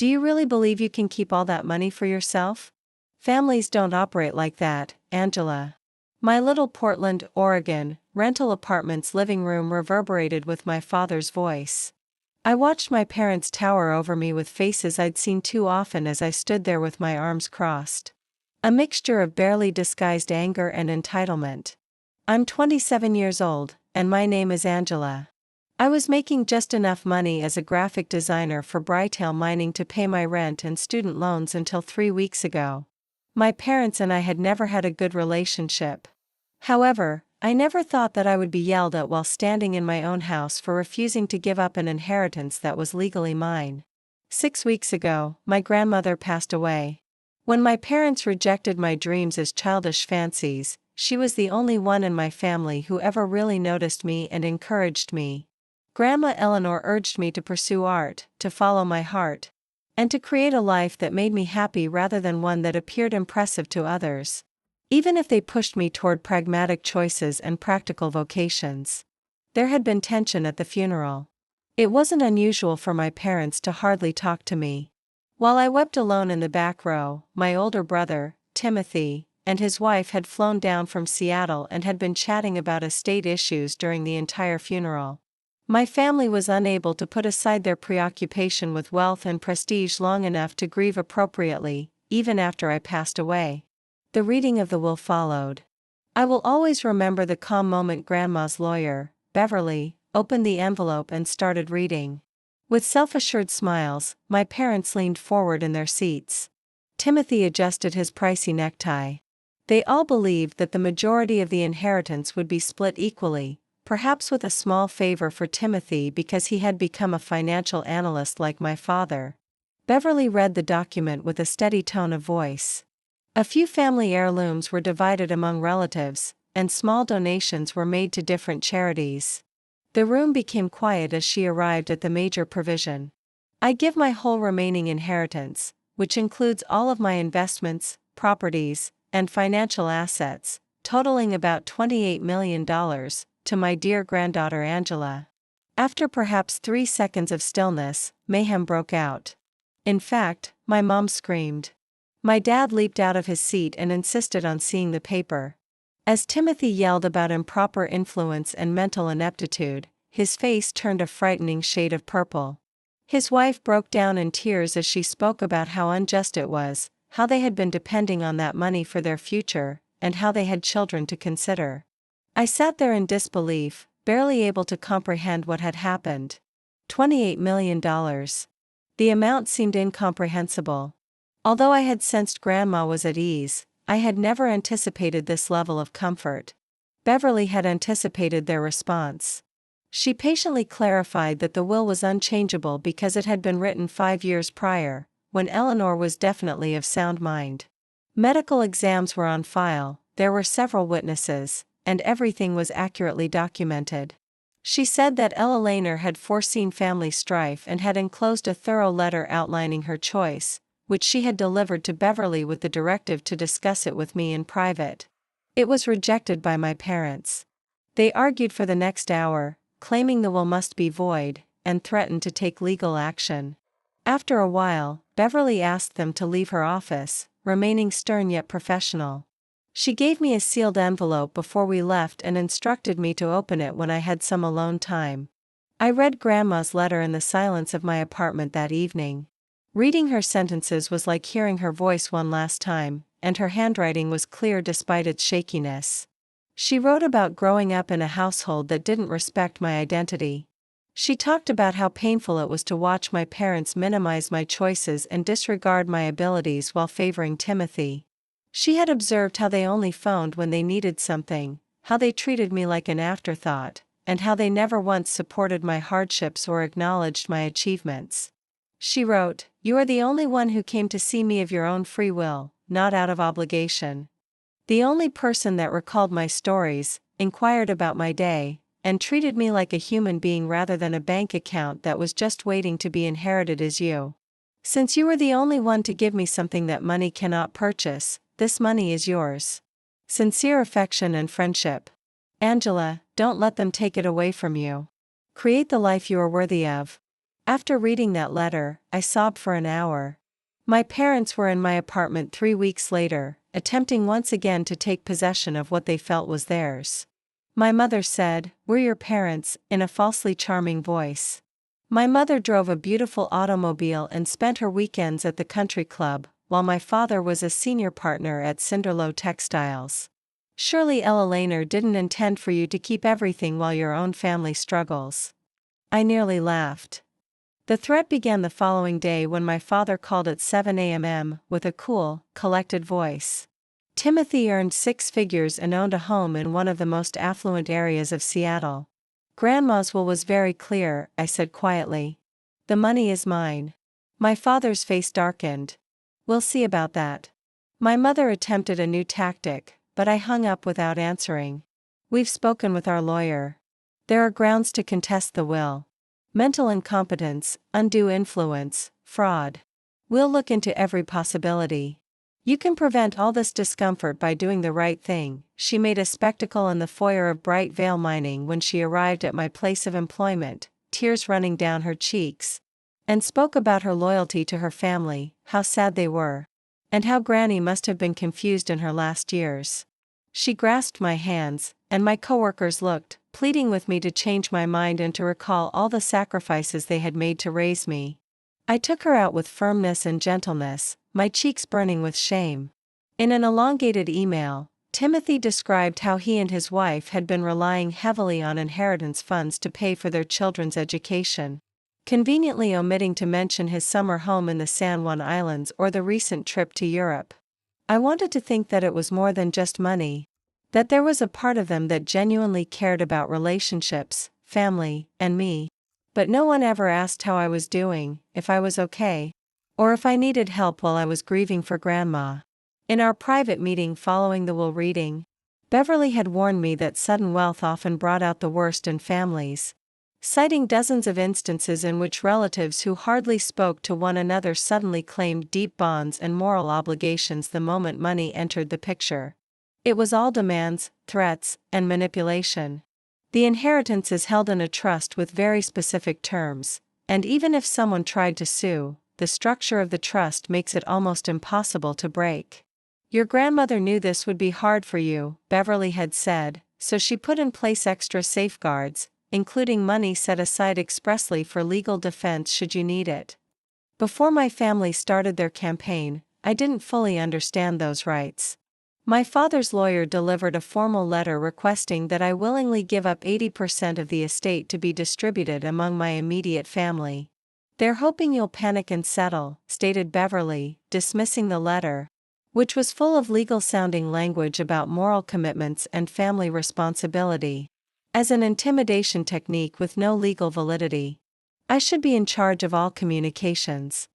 Do you really believe you can keep all that money for yourself? Families don't operate like that, Angela. My little Portland, Oregon, rental apartment's living room reverberated with my father's voice. I watched my parents tower over me with faces I'd seen too often as I stood there with my arms crossed. A mixture of barely disguised anger and entitlement. I'm 27 years old, and my name is Angela. I was making just enough money as a graphic designer for Brightail Mining to pay my rent and student loans until 3 weeks ago. My parents and I had never had a good relationship. However, I never thought that I would be yelled at while standing in my own house for refusing to give up an inheritance that was legally mine. 6 weeks ago, my grandmother passed away. When my parents rejected my dreams as childish fancies, she was the only one in my family who ever really noticed me and encouraged me. Grandma Eleanor urged me to pursue art, to follow my heart, and to create a life that made me happy rather than one that appeared impressive to others, even if they pushed me toward pragmatic choices and practical vocations. There had been tension at the funeral. It wasn't unusual for my parents to hardly talk to me. While I wept alone in the back row, my older brother, Timothy, and his wife had flown down from Seattle and had been chatting about estate issues during the entire funeral. My family was unable to put aside their preoccupation with wealth and prestige long enough to grieve appropriately, even after I passed away. The reading of the will followed. I will always remember the calm moment Grandma's lawyer, Beverly, opened the envelope and started reading. With self-assured smiles, my parents leaned forward in their seats. Timothy adjusted his pricey necktie. They all believed that the majority of the inheritance would be split equally, perhaps with a small favor for Timothy because he had become a financial analyst like my father. Beverly read the document with a steady tone of voice. A few family heirlooms were divided among relatives, and small donations were made to different charities. The room became quiet as she arrived at the major provision. I give my whole remaining inheritance, which includes all of my investments, properties, and financial assets, totaling about $28 million, to my dear granddaughter Angela. After perhaps 3 seconds of stillness, mayhem broke out. In fact, my mom screamed. My dad leaped out of his seat and insisted on seeing the paper. As Timothy yelled about improper influence and mental ineptitude, his face turned a frightening shade of purple. His wife broke down in tears as she spoke about how unjust it was, how they had been depending on that money for their future, and how they had children to consider. I sat there in disbelief, barely able to comprehend what had happened. $28 million. The amount seemed incomprehensible. Although I had sensed Grandma was at ease, I had never anticipated this level of comfort. Beverly had anticipated their response. She patiently clarified that the will was unchangeable because it had been written 5 years prior, when Eleanor was definitely of sound mind. Medical exams were on file, there were several witnesses, and everything was accurately documented. She said that Ella Lehner had foreseen family strife and had enclosed a thorough letter outlining her choice, which she had delivered to Beverly with the directive to discuss it with me in private. It was rejected by my parents. They argued for the next hour, claiming the will must be void, and threatened to take legal action. After a while, Beverly asked them to leave her office, remaining stern yet professional. She gave me a sealed envelope before we left and instructed me to open it when I had some alone time. I read Grandma's letter in the silence of my apartment that evening. Reading her sentences was like hearing her voice one last time, and her handwriting was clear despite its shakiness. She wrote about growing up in a household that didn't respect my identity. She talked about how painful it was to watch my parents minimize my choices and disregard my abilities while favoring Timothy. She had observed how they only phoned when they needed something, how they treated me like an afterthought, and how they never once supported my hardships or acknowledged my achievements. She wrote, "You are the only one who came to see me of your own free will, not out of obligation. The only person that recalled my stories, inquired about my day, and treated me like a human being rather than a bank account that was just waiting to be inherited is you. Since you were the only one to give me something that money cannot purchase, this money is yours. Sincere affection and friendship. Angela, don't let them take it away from you. Create the life you are worthy of." After reading that letter, I sobbed for an hour. My parents were in my apartment 3 weeks later, attempting once again to take possession of what they felt was theirs. My mother said, "We're your parents," in a falsely charming voice. My mother drove a beautiful automobile and spent her weekends at the country club, while my father was a senior partner at Cinderlow Textiles. Surely Ella Lehner didn't intend for you to keep everything while your own family struggles. I nearly laughed. The threat began the following day when my father called at 7 a.m. with a cool, collected voice. Timothy earned 6 figures and owned a home in one of the most affluent areas of Seattle. Grandma's will was very clear, I said quietly. The money is mine. My father's face darkened. We'll see about that. My mother attempted a new tactic, but I hung up without answering. We've spoken with our lawyer. There are grounds to contest the will. Mental incompetence, undue influence, fraud. We'll look into every possibility. You can prevent all this discomfort by doing the right thing. She made a spectacle in the foyer of Bright Vale Mining when she arrived at my place of employment, tears running down her cheeks, and spoke about her loyalty to her family, how sad they were, and how Granny must have been confused in her last years. She grasped my hands, and my coworkers looked, pleading with me to change my mind and to recall all the sacrifices they had made to raise me. I took her out with firmness and gentleness, my cheeks burning with shame. In an elongated email, Timothy described how he and his wife had been relying heavily on inheritance funds to pay for their children's education, conveniently omitting to mention his summer home in the San Juan Islands or the recent trip to Europe. I wanted to think that it was more than just money, that there was a part of them that genuinely cared about relationships, family, and me. But no one ever asked how I was doing, if I was okay, or if I needed help while I was grieving for Grandma. In our private meeting following the will reading, Beverly had warned me that sudden wealth often brought out the worst in families, citing dozens of instances in which relatives who hardly spoke to one another suddenly claimed deep bonds and moral obligations the moment money entered the picture. It was all demands, threats, and manipulation. The inheritance is held in a trust with very specific terms, and even if someone tried to sue, the structure of the trust makes it almost impossible to break. Your grandmother knew this would be hard for you, Beverly had said, so she put in place extra safeguards, including money set aside expressly for legal defense should you need it. Before my family started their campaign, I didn't fully understand those rights. My father's lawyer delivered a formal letter requesting that I willingly give up 80% of the estate to be distributed among my immediate family. They're hoping you'll panic and settle, stated Beverly, dismissing the letter, which was full of legal-sounding language about moral commitments and family responsibility, as an intimidation technique with no legal validity. I should be in charge of all communications.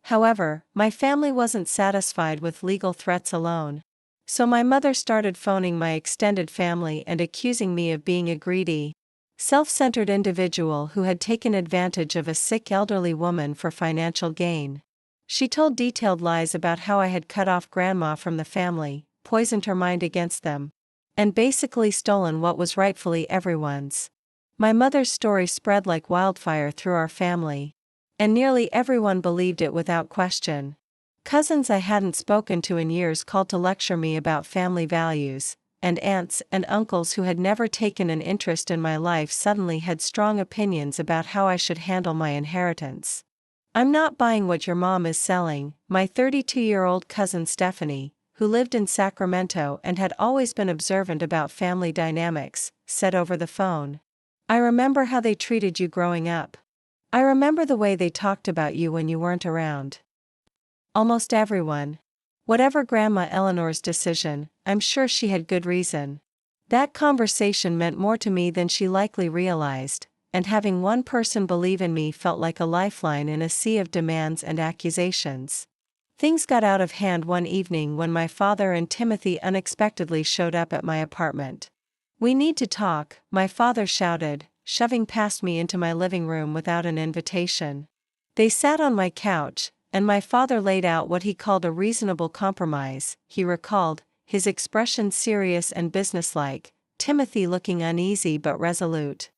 However, my family wasn't satisfied with legal threats alone. So my mother started phoning my extended family and accusing me of being a greedy, self-centered individual who had taken advantage of a sick elderly woman for financial gain. She told detailed lies about how I had cut off Grandma from the family, poisoned her mind against them, and basically stolen what was rightfully everyone's. My mother's story spread like wildfire through our family, and nearly everyone believed it without question. Cousins I hadn't spoken to in years called to lecture me about family values, and aunts and uncles who had never taken an interest in my life suddenly had strong opinions about how I should handle my inheritance. I'm not buying what your mom is selling, my 32-year-old cousin Stephanie, who lived in Sacramento and had always been observant about family dynamics, said over the phone. I remember how they treated you growing up. I remember the way they talked about you when you weren't around. Almost everyone. Whatever Grandma Eleanor's decision, I'm sure she had good reason. That conversation meant more to me than she likely realized, and having one person believe in me felt like a lifeline in a sea of demands and accusations. Things got out of hand one evening when my father and Timothy unexpectedly showed up at my apartment. "We need to talk," my father shouted, shoving past me into my living room without an invitation. They sat on my couch, and my father laid out what he called a reasonable compromise. He recalled, his expression serious and businesslike, Timothy looking uneasy but resolute.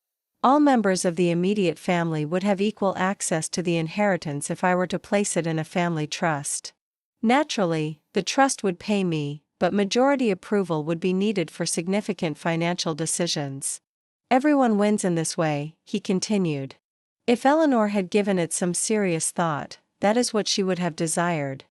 All members of the immediate family would have equal access to the inheritance if I were to place it in a family trust. Naturally, the trust would pay me, but majority approval would be needed for significant financial decisions. Everyone wins in this way, he continued. If Eleanor had given it some serious thought, that is what she would have desired.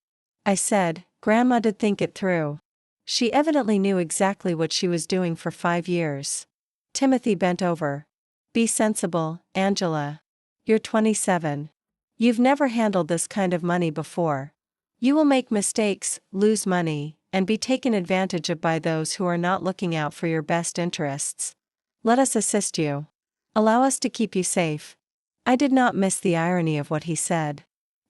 I said, Grandma did think it through. She evidently knew exactly what she was doing for 5 years. Timothy bent over. Be sensible, Angela. You're 27. You've never handled this kind of money before. You will make mistakes, lose money, and be taken advantage of by those who are not looking out for your best interests. Let us assist you. Allow us to keep you safe. I did not miss the irony of what he said.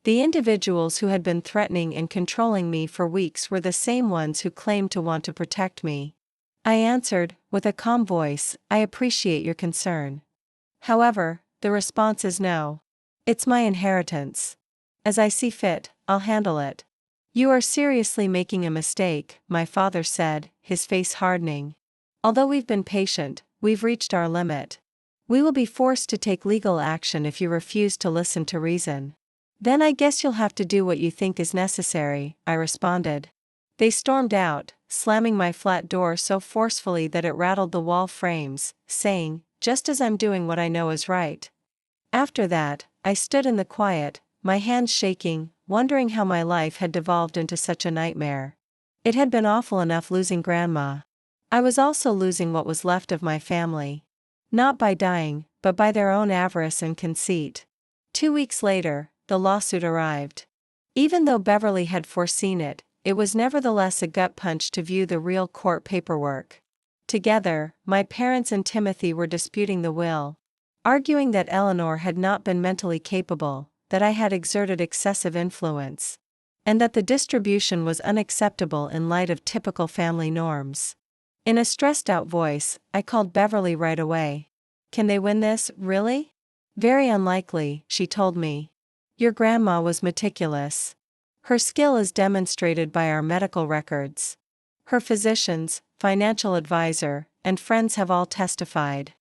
The individuals who had been threatening and controlling me for weeks were the same ones who claimed to want to protect me. I answered, with a calm voice, I appreciate your concern. However, the response is no. It's my inheritance. As I see fit, I'll handle it. You are seriously making a mistake, my father said, his face hardening. Although we've been patient, we've reached our limit. We will be forced to take legal action if you refuse to listen to reason. Then I guess you'll have to do what you think is necessary, I responded. They stormed out, slamming my flat door so forcefully that it rattled the wall frames, saying, just as I'm doing what I know is right. After that, I stood in the quiet, my hands shaking, wondering how my life had devolved into such a nightmare. It had been awful enough losing Grandma. I was also losing what was left of my family. Not by dying, but by their own avarice and conceit. 2 weeks later, the lawsuit arrived. Even though Beverly had foreseen it, it was nevertheless a gut punch to view the real court paperwork. Together, my parents and Timothy were disputing the will, arguing that Eleanor had not been mentally capable, that I had exerted excessive influence, and that the distribution was unacceptable in light of typical family norms. In a stressed-out voice, I called Beverly right away. Can they win this, really? Very unlikely, she told me. Your grandma was meticulous. Her skill is demonstrated by our medical records. Her physicians, financial advisor, and friends have all testified.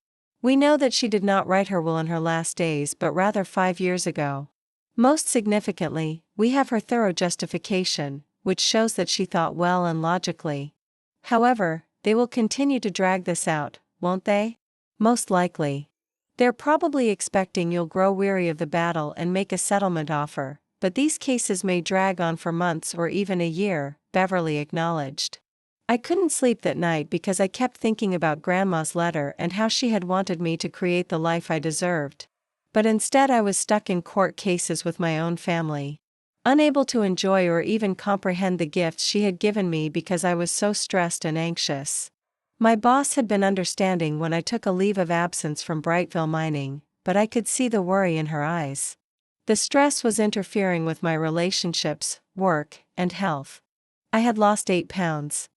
We know that she did not write her will in her last days but rather 5 years ago. Most significantly, we have her thorough justification, which shows that she thought well and logically. However, they will continue to drag this out, won't they? Most likely. They're probably expecting you'll grow weary of the battle and make a settlement offer, but these cases may drag on for months or even a year, Beverly acknowledged. I couldn't sleep that night because I kept thinking about Grandma's letter and how she had wanted me to create the life I deserved. But instead I was stuck in court cases with my own family. Unable to enjoy or even comprehend the gifts she had given me because I was so stressed and anxious. My boss had been understanding when I took a leave of absence from Brightville mining, but I could see the worry in her eyes. The stress was interfering with my relationships, work, and health. I had lost 8 pounds.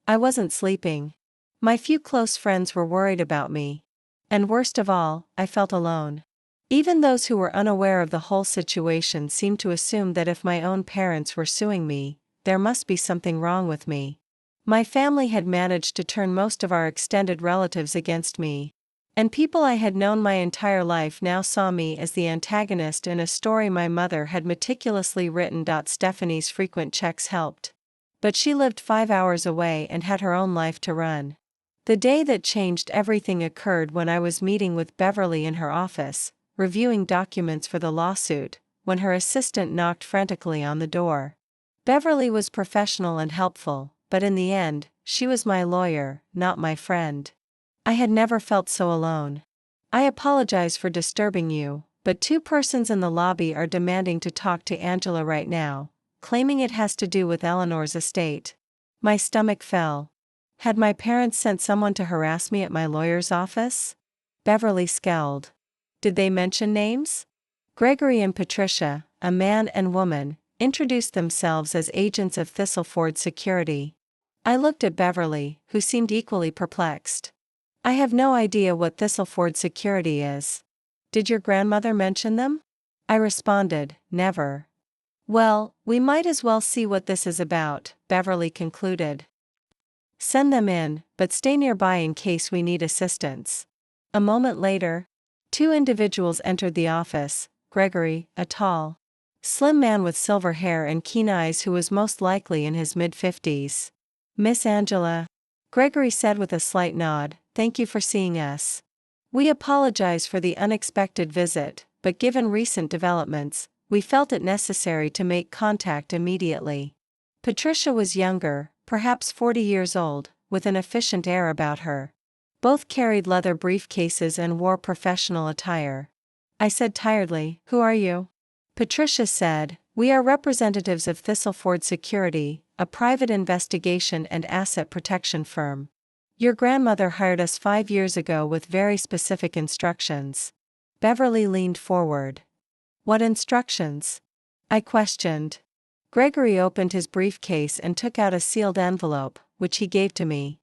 I wasn't sleeping. My few close friends were worried about me. And worst of all, I felt alone. Even those who were unaware of the whole situation seemed to assume that if my own parents were suing me, there must be something wrong with me. My family had managed to turn most of our extended relatives against me. And people I had known my entire life now saw me as the antagonist in a story my mother had meticulously written. Stephanie's frequent checks helped. But she lived 5 hours away and had her own life to run. The day that changed everything occurred when I was meeting with Beverly in her office, reviewing documents for the lawsuit, when her assistant knocked frantically on the door. Beverly was professional and helpful, but in the end, she was my lawyer, not my friend. I had never felt so alone. I apologize for disturbing you, but 2 persons in the lobby are demanding to talk to Angela right now, claiming it has to do with Eleanor's estate. My stomach fell. Had my parents sent someone to harass me at my lawyer's office? Beverly scowled. Did they mention names? Gregory and Patricia, a man and woman, introduced themselves as agents of Thistleford Security. I looked at Beverly, who seemed equally perplexed. I have no idea what Thistleford Security is. Did your grandmother mention them? I responded, never. Well, we might as well see what this is about, Beverly concluded. Send them in, but stay nearby in case we need assistance. A moment later, Two individuals entered the office: Gregory, a tall, slim man with silver hair and keen eyes who was most likely in his mid-50s. "Miss Angela," Gregory said with a slight nod, "thank you for seeing us. We apologize for the unexpected visit, but given recent developments, we felt it necessary to make contact immediately." Patricia was younger, perhaps 40 years old, with an efficient air about her. Both carried leather briefcases and wore professional attire. I said tiredly, "Who are you?" Patricia said, "We are representatives of Thistleford Security, a private investigation and asset protection firm. Your grandmother hired us 5 years ago with very specific instructions." Beverly leaned forward. "What instructions?" I questioned. Gregory opened his briefcase and took out a sealed envelope, which he gave to me.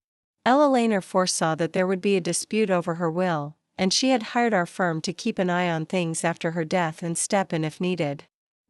"Ella Lehner foresaw that there would be a dispute over her will, and she had hired our firm to keep an eye on things after her death and step in if needed.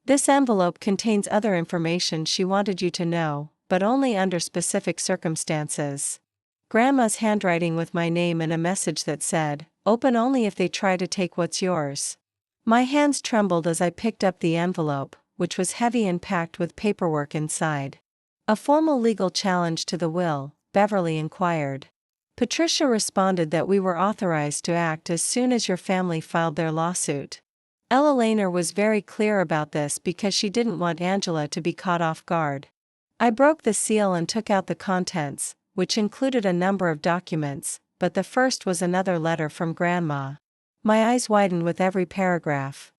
This envelope contains other information she wanted you to know, but only under specific circumstances." Grandma's handwriting with my name and a message that said, "Open only if they try to take what's yours." My hands trembled as I picked up the envelope, which was heavy and packed with paperwork inside. "A formal legal challenge to the will?" Beverly inquired. Patricia responded that we were authorized to act as soon as your family filed their lawsuit. Ella Lehner was very clear about this because she didn't want Angela to be caught off guard. I broke the seal and took out the contents, which included a number of documents, but the first was another letter from Grandma. My eyes widened with every paragraph.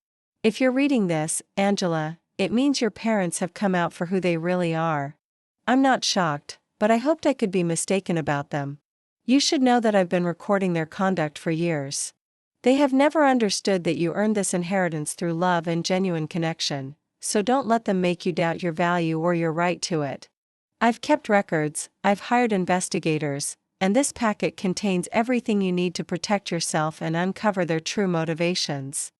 "If you're reading this, Angela, it means your parents have come out for who they really are. I'm not shocked, but I hoped I could be mistaken about them. You should know that I've been recording their conduct for years. They have never understood that you earned this inheritance through love and genuine connection, so don't let them make you doubt your value or your right to it. I've kept records, I've hired investigators, and this packet contains everything you need to protect yourself and uncover their true motivations.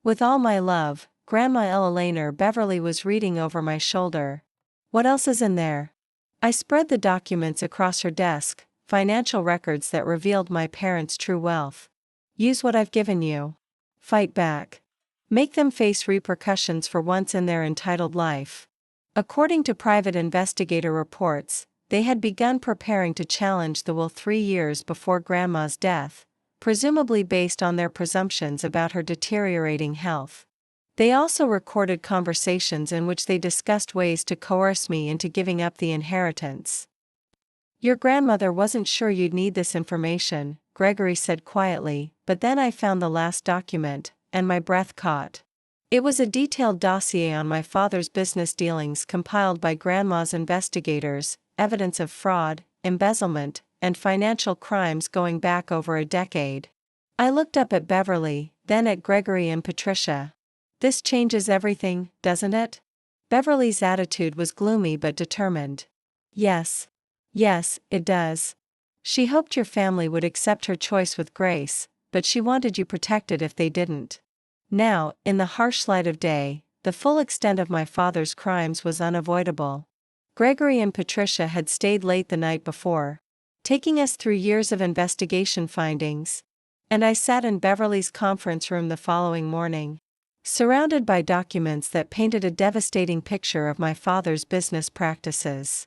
With all my love, Grandma Ella Lehner." Beverly was reading over my shoulder. "What else is in there?" I spread the documents across her desk: financial records that revealed my parents' true wealth. "Use what I've given you. Fight back. Make them face repercussions for once in their entitled life." According to private investigator reports, they had begun preparing to challenge the will 3 years before Grandma's death, presumably based on their presumptions about her deteriorating health. They also recorded conversations in which they discussed ways to coerce me into giving up the inheritance. "Your grandmother wasn't sure you'd need this information," Gregory said quietly, but then I found the last document, and my breath caught. It was a detailed dossier on my father's business dealings compiled by Grandma's investigators, evidence of fraud, embezzlement, and financial crimes going back over a decade. I looked up at Beverly, then at Gregory and Patricia. "This changes everything, doesn't it?" Beverly's attitude was gloomy but determined. Yes, it does. She hoped your family would accept her choice with grace, but she wanted you protected if they didn't." Now, in the harsh light of day, the full extent of my father's crimes was unavoidable. Gregory and Patricia had stayed late the night before, taking us through years of investigation findings, and I sat in Beverly's conference room the following morning, surrounded by documents that painted a devastating picture of my father's business practices.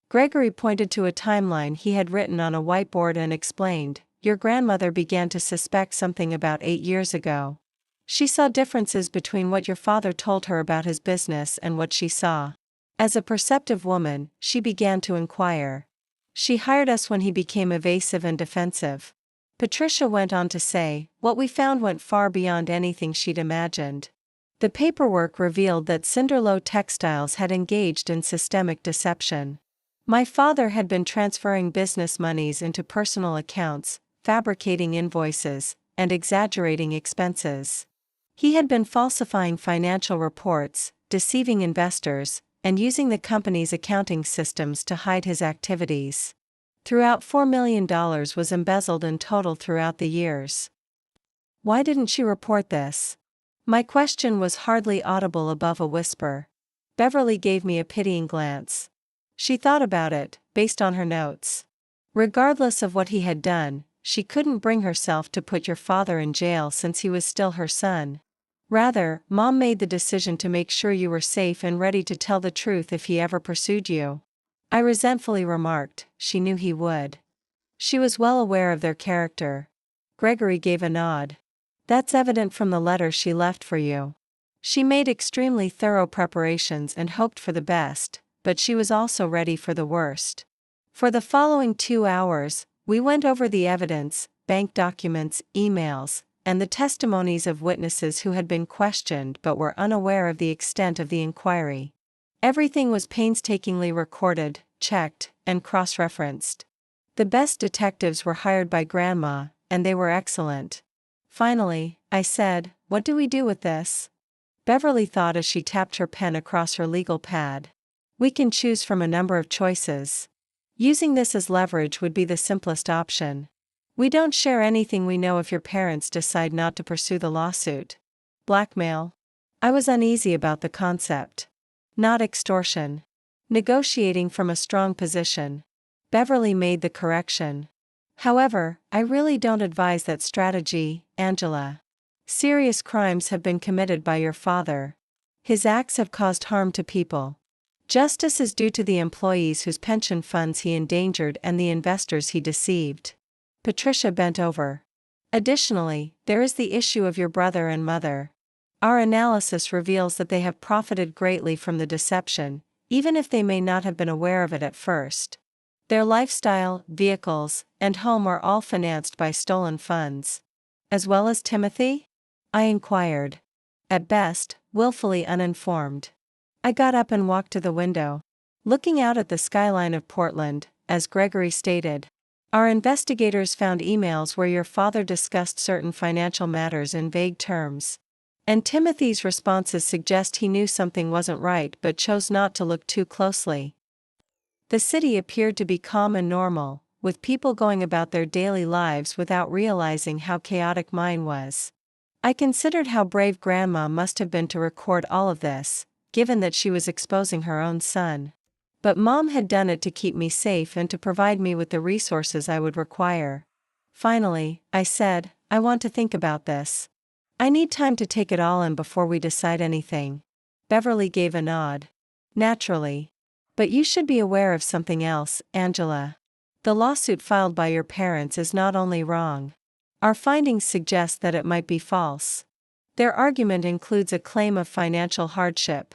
Gregory pointed to a timeline he had written on a whiteboard and explained, "Your grandmother began to suspect something about 8 years ago. She saw differences between what your father told her about his business and what she saw. As a perceptive woman, she began to inquire. She hired us when he became evasive and defensive." Patricia went on to say, "What we found went far beyond anything she'd imagined. The paperwork revealed that Cinderlow Textiles had engaged in systemic deception. My father had been transferring business monies into personal accounts, fabricating invoices, and exaggerating expenses. He had been falsifying financial reports, deceiving investors, and using the company's accounting systems to hide his activities. Throughout $4 million was embezzled in total throughout the years." "Why didn't she report this?" My question was hardly audible above a whisper. Beverly gave me a pitying glance. "She thought about it, based on her notes. Regardless of what he had done, she couldn't bring herself to put your father in jail since he was still her son. Rather, Mom made the decision to make sure you were safe and ready to tell the truth if he ever pursued you. I resentfully remarked, she knew he would. She was well aware of their character. Gregory gave a nod. That's evident from the letter she left for you. She made extremely thorough preparations and hoped for the best, but she was also ready for the worst. For the following 2 hours, we went over the evidence, bank documents, emails, and the testimonies of witnesses who had been questioned but were unaware of the extent of the inquiry. Everything was painstakingly recorded, checked, and cross-referenced. The best detectives were hired by Grandma, and they were excellent. Finally, I said, "What do we do with this?" Beverly thought as she tapped her pen across her legal pad. "We can choose from a number of choices. Using this as leverage would be the simplest option. We don't share anything we know if your parents decide not to pursue the lawsuit." Blackmail? I was uneasy about the concept. Not extortion. Negotiating from a strong position. Beverly made the correction. "However, I really don't advise that strategy, Angela. Serious crimes have been committed by your father. His acts have caused harm to people. Justice is due to the employees whose pension funds he endangered and the investors he deceived." Patricia bent over. "Additionally, there is the issue of your brother and mother. Our analysis reveals that they have profited greatly from the deception, even if they may not have been aware of it at first. Their lifestyle, vehicles, and home are all financed by stolen funds." "As well as Timothy?" I inquired. At best, willfully uninformed. I got up and walked to the window. Looking out at the skyline of Portland, as Gregory stated, "Our investigators found emails where your father discussed certain financial matters in vague terms. And Timothy's responses suggest he knew something wasn't right but chose not to look too closely." The city appeared to be calm and normal, with people going about their daily lives without realizing how chaotic mine was. I considered how brave Grandma must have been to record all of this, given that she was exposing her own son. But Mom had done it to keep me safe and to provide me with the resources I would require. Finally, I said, "I want to think about this. I need time to take it all in before we decide anything." Beverly gave a nod. "Naturally. But you should be aware of something else, Angela. The lawsuit filed by your parents is not only wrong. Our findings suggest that it might be false. Their argument includes a claim of financial hardship.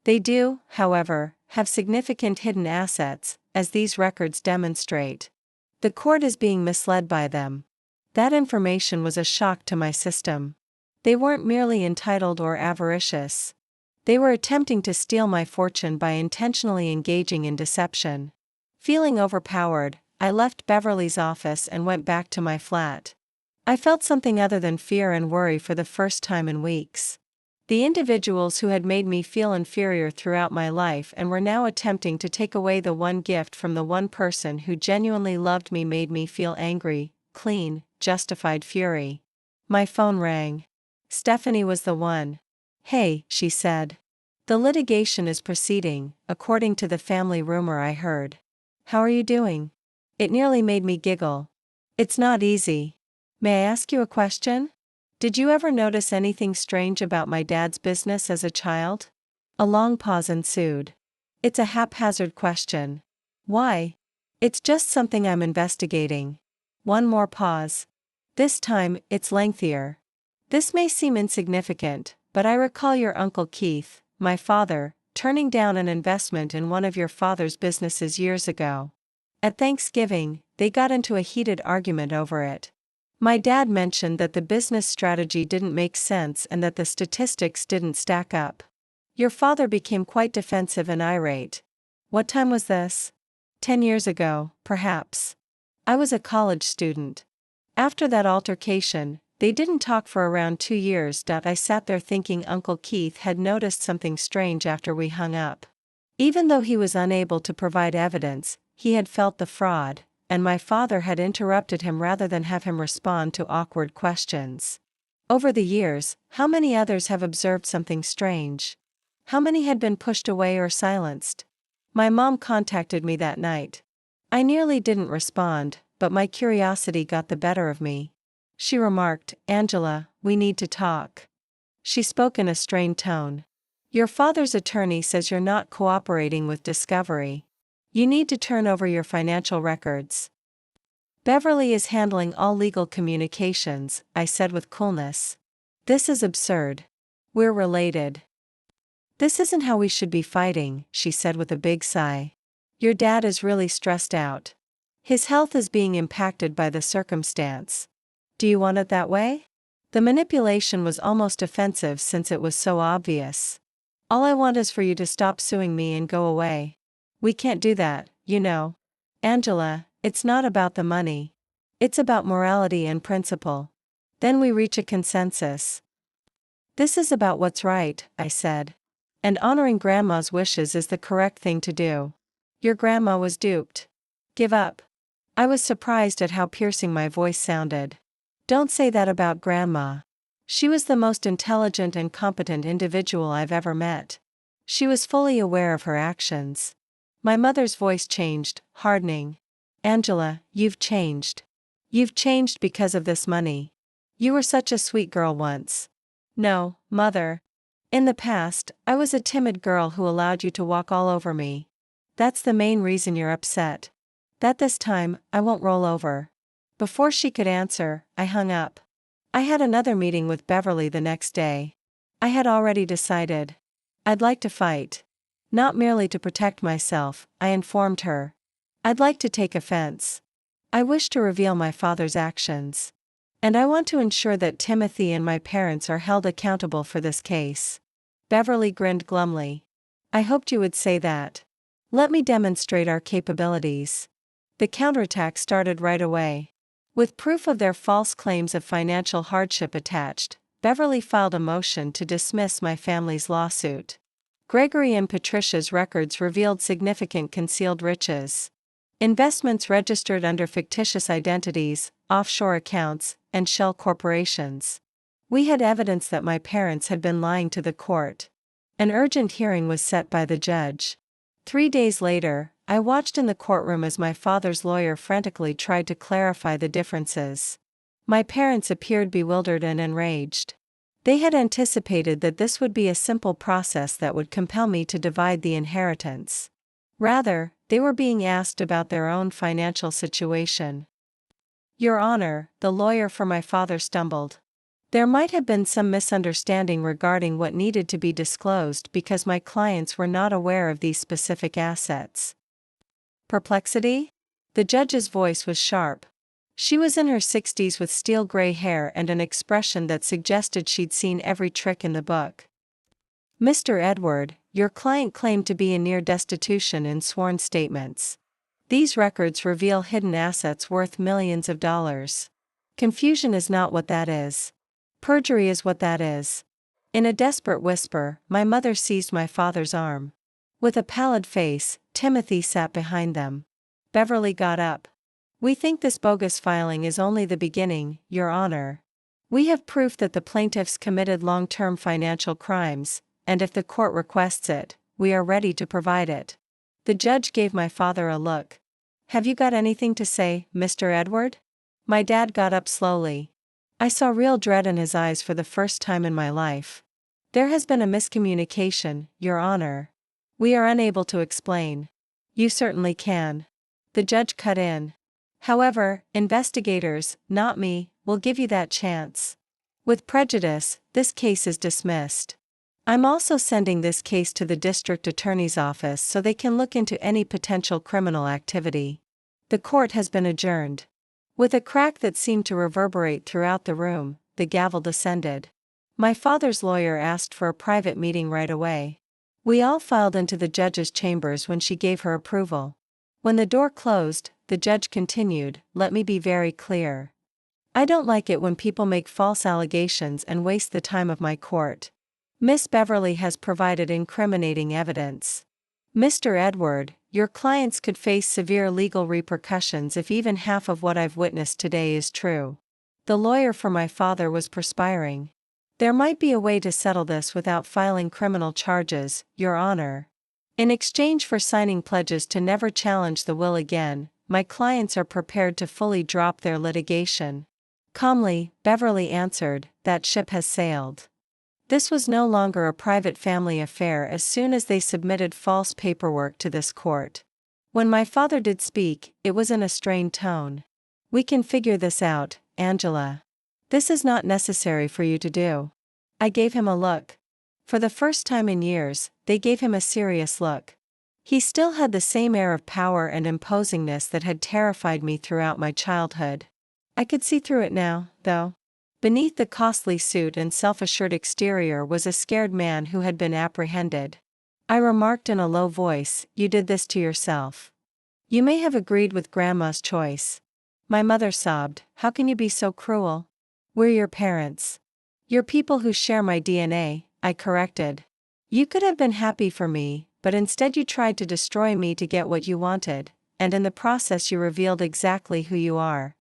They do, however, have significant hidden assets, as these records demonstrate. The court is being misled by them." That information was a shock to my system. They weren't merely entitled or avaricious. They were attempting to steal my fortune by intentionally engaging in deception. Feeling overpowered, I left Beverly's office and went back to my flat. I felt something other than fear and worry for the first time in weeks. The individuals who had made me feel inferior throughout my life and were now attempting to take away the one gift from the one person who genuinely loved me made me feel angry, clean, justified fury. My phone rang. Stephanie was the one. "Hey," she said. "The litigation is proceeding, according to the family rumor I heard. How are you doing?" It nearly made me giggle. "It's not easy. May I ask you a question? Did you ever notice anything strange about my dad's business as a child?" A long pause ensued. "It's a haphazard question." "Why?" "It's just something I'm investigating." One more pause. This time, it's lengthier. "This may seem insignificant, but I recall your Uncle Keith, my father, turning down an investment in one of your father's businesses years ago. At Thanksgiving, they got into a heated argument over it. My dad mentioned that the business strategy didn't make sense and that the statistics didn't stack up. Your father became quite defensive and irate." "What time was this?" 10 years ago, perhaps. I was a college student. After that altercation, they didn't talk for around 2 years. I sat there thinking Uncle Keith had noticed something strange after we hung up. Even though he was unable to provide evidence, he had felt the fraud, and my father had interrupted him rather than have him respond to awkward questions. Over the years, how many others have observed something strange? How many had been pushed away or silenced? My mom contacted me that night. I nearly didn't respond, but my curiosity got the better of me. She remarked, "Angela, we need to talk." She spoke in a strained tone. "Your father's attorney says you're not cooperating with discovery. You need to turn over your financial records." "Beverly is handling all legal communications," I said with coolness. "This is absurd. We're related." "This isn't how we should be fighting," she said with a big sigh. "Your dad is really stressed out. His health is being impacted by the circumstance. Do you want it that way?" The manipulation was almost offensive since it was so obvious. "All I want is for you to stop suing me and go away." "We can't do that, you know. Angela, it's not about the money. It's about morality and principle. Then we reach a consensus." "This is about what's right," I said. "And honoring Grandma's wishes is the correct thing to do. Your grandma was duped. Give up." I was surprised at how piercing my voice sounded. "Don't say that about Grandma. She was the most intelligent and competent individual I've ever met. She was fully aware of her actions." My mother's voice changed, hardening. "Angela, you've changed. You've changed because of this money. You were such a sweet girl once." "No, Mother. In the past, I was a timid girl who allowed you to walk all over me. That's the main reason you're upset. That this time, I won't roll over." Before she could answer, I hung up. I had another meeting with Beverly the next day. I had already decided. I'd like to fight. Not merely to protect myself, I informed her. I'd like to take offense. I wish to reveal my father's actions. And I want to ensure that Timothy and my parents are held accountable for this case. Beverly grinned glumly. "I hoped you would say that. Let me demonstrate our capabilities." The counterattack started right away. With proof of their false claims of financial hardship attached, Beverly filed a motion to dismiss my family's lawsuit. Gregory and Patricia's records revealed significant concealed riches. Investments registered under fictitious identities, offshore accounts, and shell corporations. We had evidence that my parents had been lying to the court. An urgent hearing was set by the judge. 3 days later, I watched in the courtroom as my father's lawyer frantically tried to clarify the differences. My parents appeared bewildered and enraged. They had anticipated that this would be a simple process that would compel me to divide the inheritance. Rather, they were being asked about their own financial situation. "Your Honor," the lawyer for my father stumbled. "There might have been some misunderstanding regarding what needed to be disclosed because my clients were not aware of these specific assets." Perplexity? The judge's voice was sharp. She was in her 60s with steel gray hair and an expression that suggested she'd seen every trick in the book. "Mr. Edward, your client claimed to be in near destitution in sworn statements. These records reveal hidden assets worth millions of dollars. Confusion is not what that is. Perjury is what that is." In a desperate whisper, my mother seized my father's arm. With a pallid face, Timothy sat behind them. Beverly got up. "We think this bogus filing is only the beginning, Your Honor. We have proof that the plaintiffs committed long-term financial crimes, and if the court requests it, we are ready to provide it." The judge gave my father a look. "Have you got anything to say, Mr. Edward?" My dad got up slowly. I saw real dread in his eyes for the first time in my life. "There has been a miscommunication, Your Honor. We are unable to explain." "You certainly can." The judge cut in. "However, investigators, not me, will give you that chance. With prejudice, this case is dismissed. I'm also sending this case to the district attorney's office so they can look into any potential criminal activity. The court has been adjourned." With a crack that seemed to reverberate throughout the room, the gavel descended. My father's lawyer asked for a private meeting right away. We all filed into the judge's chambers when she gave her approval. When the door closed, the judge continued, "Let me be very clear. I don't like it when people make false allegations and waste the time of my court. Miss Beverly has provided incriminating evidence. Mr. Edward, your clients could face severe legal repercussions if even half of what I've witnessed today is true." The lawyer for my father was perspiring. "There might be a way to settle this without filing criminal charges, Your Honor. In exchange for signing pledges to never challenge the will again, my clients are prepared to fully drop their litigation. Calmly, Beverly answered, that ship has sailed. This was no longer a private family affair as soon as they submitted false paperwork to this court. When my father did speak, it was in a strained tone. We can figure this out, Angela. This is not necessary for you to do. I gave him a look. For the first time in years, they gave him a serious look. He still had the same air of power and imposingness that had terrified me throughout my childhood. I could see through it now, though. Beneath the costly suit and self-assured exterior was a scared man who had been apprehended. I remarked in a low voice, "You did this to yourself. You may have agreed with Grandma's choice." My mother sobbed, "How can you be so cruel? We're your parents. You're people who share my DNA," I corrected. "You could have been happy for me, but instead you tried to destroy me to get what you wanted, and in the process you revealed exactly who you are.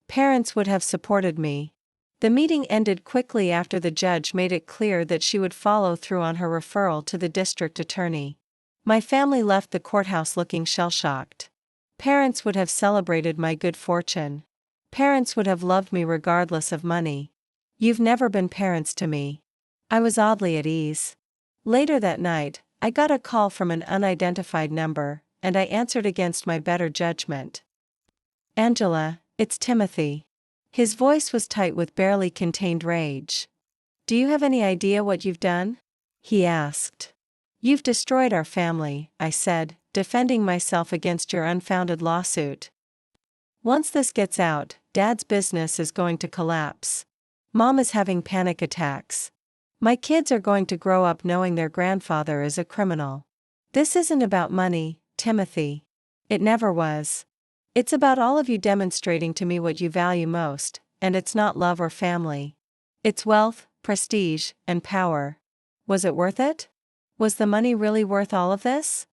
Parents would have supported me." The meeting ended quickly after the judge made it clear that she would follow through on her referral to the district attorney. My family left the courthouse looking shell-shocked. Parents would have celebrated my good fortune. Parents would have loved me regardless of money. You've never been parents to me. I was oddly at ease. Later that night, I got a call from an unidentified number, and I answered against my better judgment. "Angela, it's Timothy." His voice was tight with barely contained rage. "Do you have any idea what you've done?" he asked. "You've destroyed our family," I said, defending myself against your unfounded lawsuit. "Once this gets out, Dad's business is going to collapse. Mom is having panic attacks. My kids are going to grow up knowing their grandfather is a criminal. This isn't about money, Timothy. It never was. It's about all of you demonstrating to me what you value most, and it's not love or family. It's wealth, prestige, and power. Was it worth it? Was the money really worth all of this?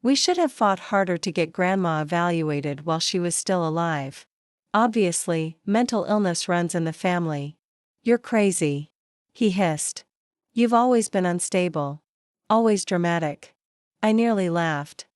We should have fought harder to get Grandma evaluated while she was still alive. Obviously, mental illness runs in the family. You're crazy," he hissed. "You've always been unstable. Always dramatic." I nearly laughed.